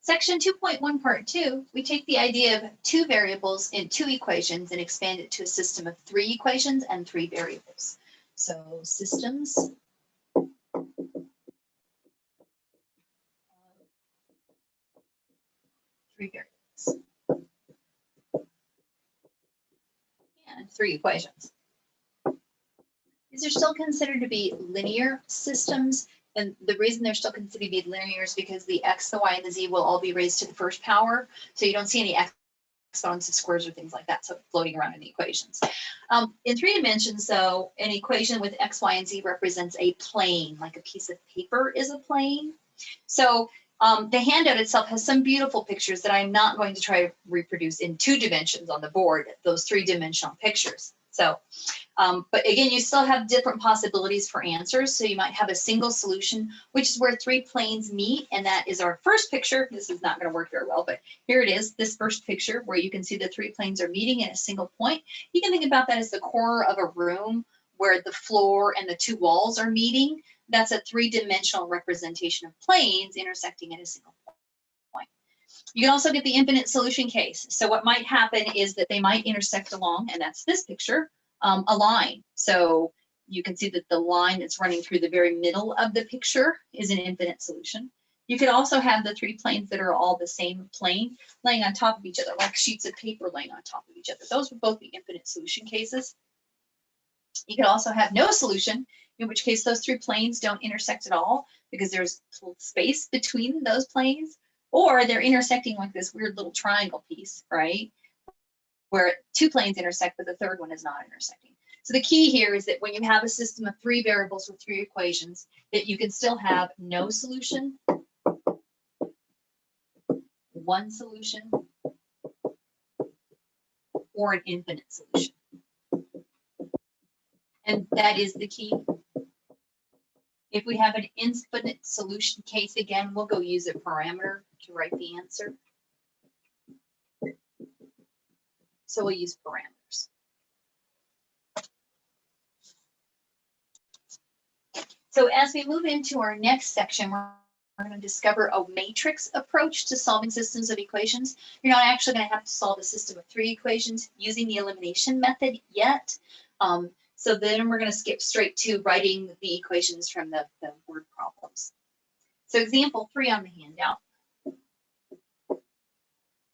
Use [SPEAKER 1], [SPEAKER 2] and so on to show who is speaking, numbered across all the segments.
[SPEAKER 1] Section 2.1 part 2, we take the idea of two variables in two equations and expand it to a system of three equations and three variables. So systems three variables and three equations. These are still considered to be linear systems, and the reason they're still considered to be linear is because the x, the y, and the z will all be raised to the first power, so you don't see any exponents of squares or things like that, so floating around in the equations. In three dimensions, though, an equation with x, y, and z represents a plane, like a piece of paper is a plane. So the handout itself has some beautiful pictures that I'm not going to try to reproduce in 2 dimensions on the board, those 3-dimensional pictures. So, but again, you still have different possibilities for answers. So you might have a single solution, which is where 3 planes meet. And that is our first picture. This is not going to work very well, but here it is, this first picture where you can see the 3 planes are meeting at a single point. You can think about that as the core of a room where the floor and the 2 walls are meeting. That's a 3-dimensional representation of planes intersecting at a single point. You can also get the infinite solution case. So what might happen is that they might intersect along, and that's this picture, a line. So you can see that the line that's running through the very middle of the picture is an infinite solution. You could also have the 3 planes that are all the same plane laying on top of each other, like sheets of paper laying on top of each other. Those would both be infinite solution cases. You could also have no solution, in which case those 3 planes don't intersect at all because there's space between those planes, or they're intersecting like this weird little triangle piece, right? Where 2 planes intersect, but the third one is not intersecting. So the key here is that when you have a system of 3 variables with 3 equations, that you can still have no solution, 1 solution, or an infinite solution. And that is the key. If we have an infinite solution case, again, we'll go use a parameter to write the answer. So we'll use parameters. So as we move into our next section, we're going to discover a matrix approach to solving systems of equations. You're not actually going to have to solve a system of 3 equations using the elimination method yet. So then we're going to skip straight to writing the equations from the word problems. So example 3 on the handout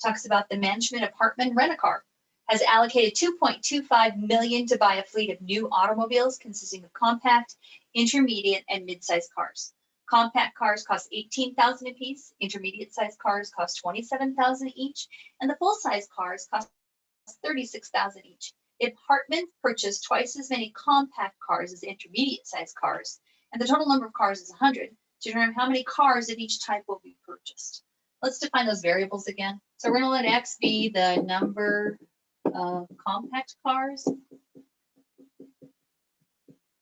[SPEAKER 1] talks about the management apartment rent-a-car has allocated $2.25 million to buy a fleet of new automobiles consisting of compact, intermediate, and mid-sized cars. Compact cars cost $18,000 apiece, intermediate-sized cars cost $27,000 each, and the full-size cars cost $36,000 each. If Hartman purchased twice as many compact cars as intermediate-sized cars, and the total number of cars is 100, to determine how many cars of each type will be purchased. Let's define those variables again. So we're going to let X be the number of compact cars.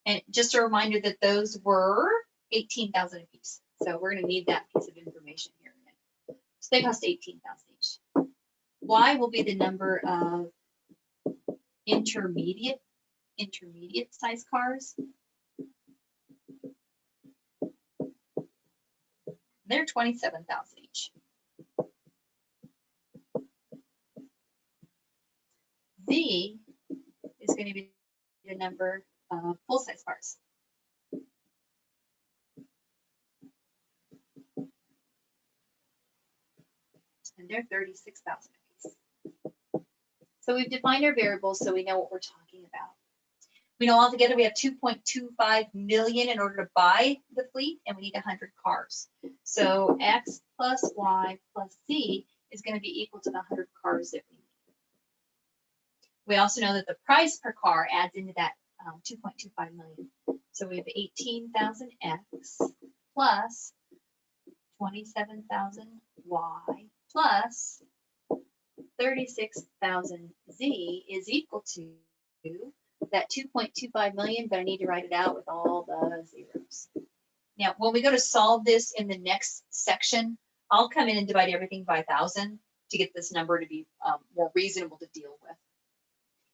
[SPEAKER 1] And just a reminder that those were 18,000 apiece. So we're going to need that piece of information here in a minute. So they cost 18,000 each. Y will be the number of intermediate size cars. They're 27,000 each. Z is going to be the number of full-size cars. And they're 36,000 apiece. So we've defined our variables so we know what we're talking about. We know altogether we have 2.25 million in order to buy the fleet, and we need 100 cars. So X plus Y plus Z is going to be equal to the 100 cars that we need. We also know that the price per car adds into that 2.25 million. So we have 18,000 X plus 27,000 Y plus 36,000 Z is equal to that 2.25 million, but I need to write it out with all the zeros. Now, when we go to solve this in the next section, I'll come in and divide everything by 1,000 to get this number to be more reasonable to deal with.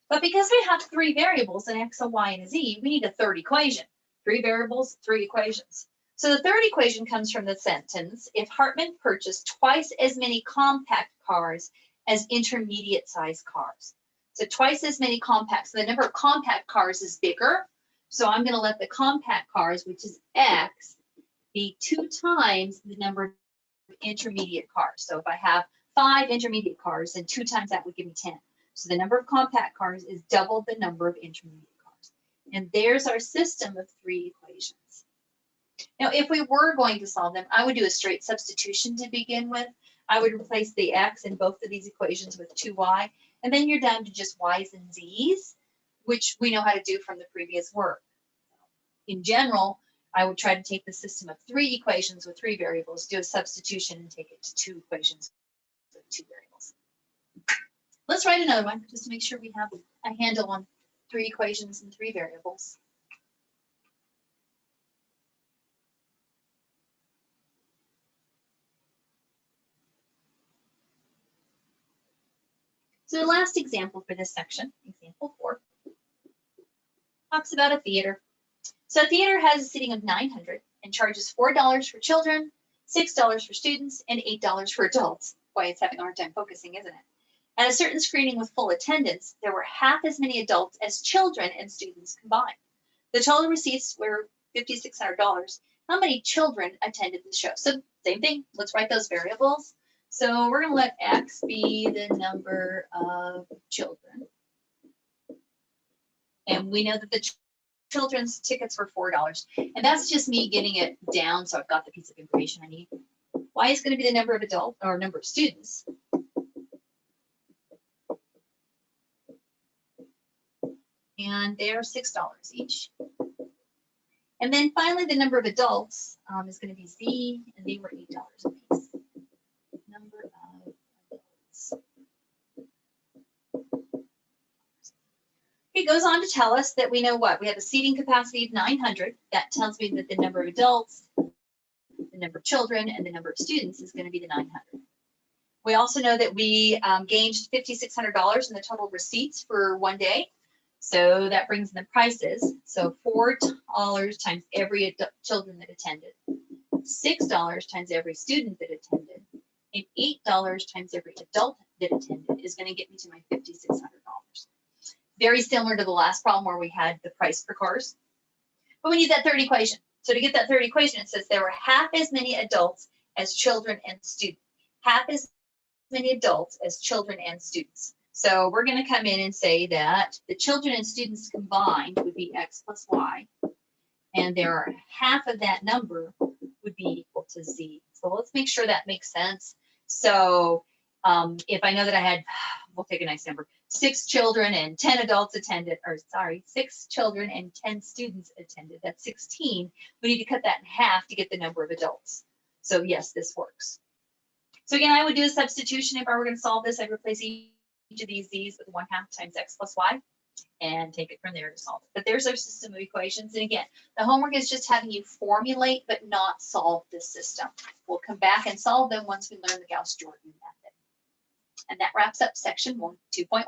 [SPEAKER 1] But because we have 3 variables, an X, a Y, and a Z, we need a third equation. 3 variables, 3 equations. So the third equation comes from the sentence, if Hartman purchased twice as many compact cars as intermediate sized cars. So twice as many compacts. So the number of compact cars is bigger. So I'm going to let the compact cars, which is X, be 2 times the number of intermediate cars. So if I have 5 intermediate cars, then 2 times that would give me 10. So the number of compact cars is double the number of intermediate cars. And there's our system of 3 equations. Now, if we were going to solve them, I would do a straight substitution to begin with. I would replace the X in both of these equations with 2y, and then you're down to just Y's and Z's, which we know how to do from the previous work. In general, I would try to take the system of 3 equations with 3 variables, do a substitution, and take it to 2 equations with 2 variables. Let's write another one just to make sure we have a handle on 3 equations and 3 variables. So the last example for this section, example 4, talks about a theater. So a theater has a seating of 900 and charges $4 for children, $6 for students, and $8 for adults. Boy, it's having a hard time focusing, isn't it? At a certain screening with full attendance, there were half as many adults as children and students combined. The total receipts were $5,600. How many children attended the show? So same thing, let's write those variables. So we're going to let X be the number of children. And we know that the children's tickets were $4. And that's just me getting it down, so I've got the piece of information I need. Y is going to be the number of adults or number of students. And they're $6 each. And then finally, the number of adults is going to be Z, and they were $8 a piece. Number of adults. It goes on to tell us that we know what? We have a seating capacity of 900. That tells me that the number of adults, the number of children, and the number of students is going to be the 900. We also know that we gained $5,600 in the total receipts for one day. So that brings in the prices. So $4 times every children that attended, $6 times every student that attended, and $8 times every adult that attended is going to get me to my $5,600. Very similar to the last problem where we had the price per cars. But we need that third equation. So to get that third equation, it says there were half as many adults as children and students. Half as many adults as children and students. So we're going to come in and say that the children and students combined would be X plus Y. And there are half of that number would be equal to Z. So let's make sure that makes sense. So if I know that I had, we'll take a nice number, 6 children and 10 adults attended, or sorry, 6 children and 10 students attended, that's 16. We need to cut that in half to get the number of adults. So yes, this works. So again, I would do a substitution. If I were going to solve this, I'd replace each of these Z's with 1/2 times X plus Y and take it from there to solve it. But there's our system of equations. And again, the homework is just having you formulate but not solve this system. We'll come back and solve them once we learn the Gauss-Jordan method. And that wraps up section 2.1.